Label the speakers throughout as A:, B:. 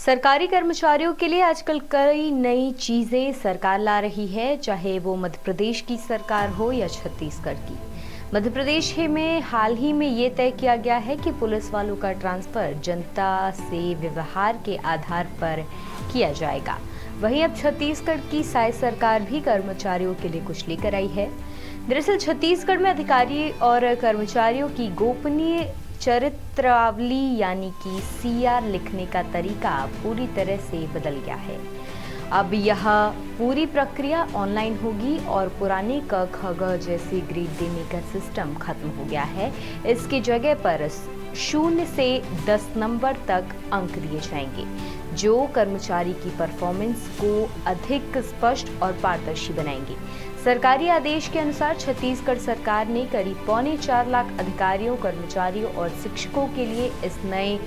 A: सरकारी कर्मचारियों के लिए आजकल कई नई चीजें सरकार ला रही है, चाहे वो मध्य प्रदेश की सरकार हो या छत्तीसगढ़ की। मध्य प्रदेश में हाल ही में ये तय किया गया है कि पुलिस वालों का ट्रांसफर जनता से व्यवहार के आधार पर किया जाएगा। वहीं अब छत्तीसगढ़ की साय सरकार भी कर्मचारियों के लिए कुछ लेकर आई है। दरअसल छत्तीसगढ़ में अधिकारी और कर्मचारियों की गोपनीय चरित्रावली यानी कि सीआर लिखने का तरीका पूरी तरह से बदल गया है। अब यह पूरी प्रक्रिया ऑनलाइन होगी और पुराने क ख ग जैसे ग्रेड देने का सिस्टम खत्म हो गया है। इसकी जगह पर 0 से 10 नंबर तक अंक दिए जाएंगे, जो कर्मचारी की परफॉर्मेंस को अधिक स्पष्ट और पारदर्शी बनाएंगे। सरकारी आदेश के अनुसार छत्तीसगढ़ सरकार ने करीब 3.25 लाख अधिकारियों, कर्मचारियों और शिक्षकों के लिए इस नए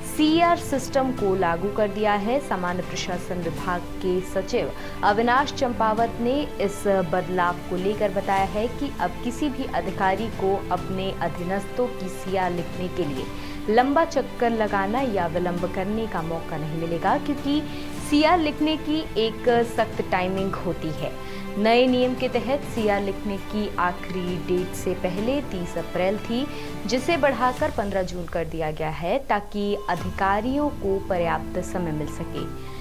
A: सीआर सिस्टम को लागू कर दिया है। सामान्य प्रशासन विभाग के सचिव अविनाश चंपावत ने इस बदलाव को लेकर बताया है कि अब किसी भी अधिकारी को अपने अधीनस्थों की सीआर लिखने के लिए लंबा चक्कर लगाना या विलंब करने का मौका नहीं मिलेगा, क्योंकि सीआर लिखने की एक सख्त टाइमिंग होती है। नए नियम के तहत सीआर लिखने की आखिरी डेट से पहले 30 अप्रैल थी, जिसे बढ़ाकर 15 जून कर दिया गया है, ताकि अधिकारियों को पर्याप्त समय मिल सके।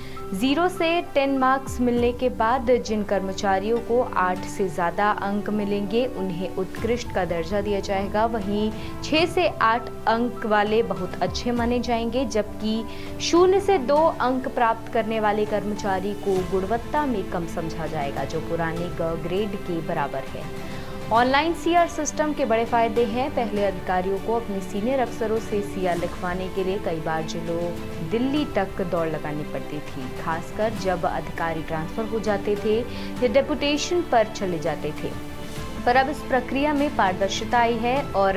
A: 0 से 10 मार्क्स मिलने के बाद जिन कर्मचारियों को 8 से ज़्यादा अंक मिलेंगे, उन्हें उत्कृष्ट का दर्जा दिया जाएगा। वहीं 6 से 8 अंक वाले बहुत अच्छे माने जाएंगे, जबकि 0 से 2 अंक प्राप्त करने वाले कर्मचारी को गुणवत्ता में कम समझा जाएगा, जो पुराने ग ग्रेड के बराबर है। ऑनलाइन सीआर सिस्टम के बड़े फायदे हैं। पहले अधिकारियों को अपने सीनियर अफसरों से सीआर लिखवाने के लिए कई बार जिलों दिल्ली तक दौड़ लगानी पड़ती थी, खासकर जब अधिकारी ट्रांसफर हो जाते थे या डेपुटेशन पर चले जाते थे। पर अब इस प्रक्रिया में पारदर्शिता आई है और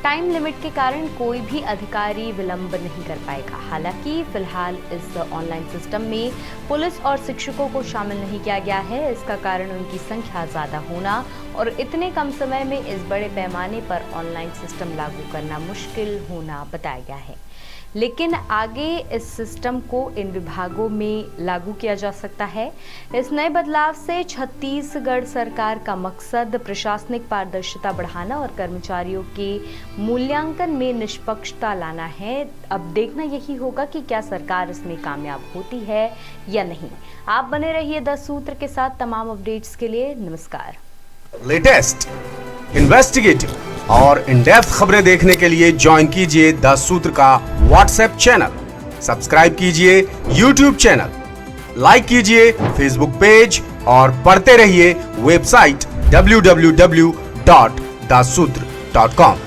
A: टाइम लिमिट के कारण कोई भी अधिकारी विलंब नहीं कर पाएगा। हालांकि फिलहाल इस ऑनलाइन सिस्टम में पुलिस और शिक्षकों को शामिल नहीं किया गया है। इसका कारण उनकी संख्या ज़्यादा होना और इतने कम समय में इस बड़े पैमाने पर ऑनलाइन सिस्टम लागू करना मुश्किल होना बताया गया है। लेकिन आगे इस सिस्टम को इन विभागों में लागू किया जा सकता है। इस नए बदलाव से छत्तीसगढ़ सरकार का मकसद प्रशासनिक पारदर्शिता बढ़ाना और कर्मचारियों के मूल्यांकन में निष्पक्षता लाना है। अब देखना यही होगा कि क्या सरकार इसमें कामयाब होती है या नहीं। आप बने रहिए 10 सूत्र के साथ तमाम अपडेट्स के लिए। नमस्कार।
B: लेटेस्ट, इन्वेस्टिगेटिव और इन डेप्थ खबरें देखने के लिए ज्वाइन कीजिए 10 सूत्र का व्हाट्सएप चैनल, सब्सक्राइब कीजिए यूट्यूब चैनल, लाइक कीजिए फेसबुक पेज और पढ़ते रहिए वेबसाइट www.dassutra.com।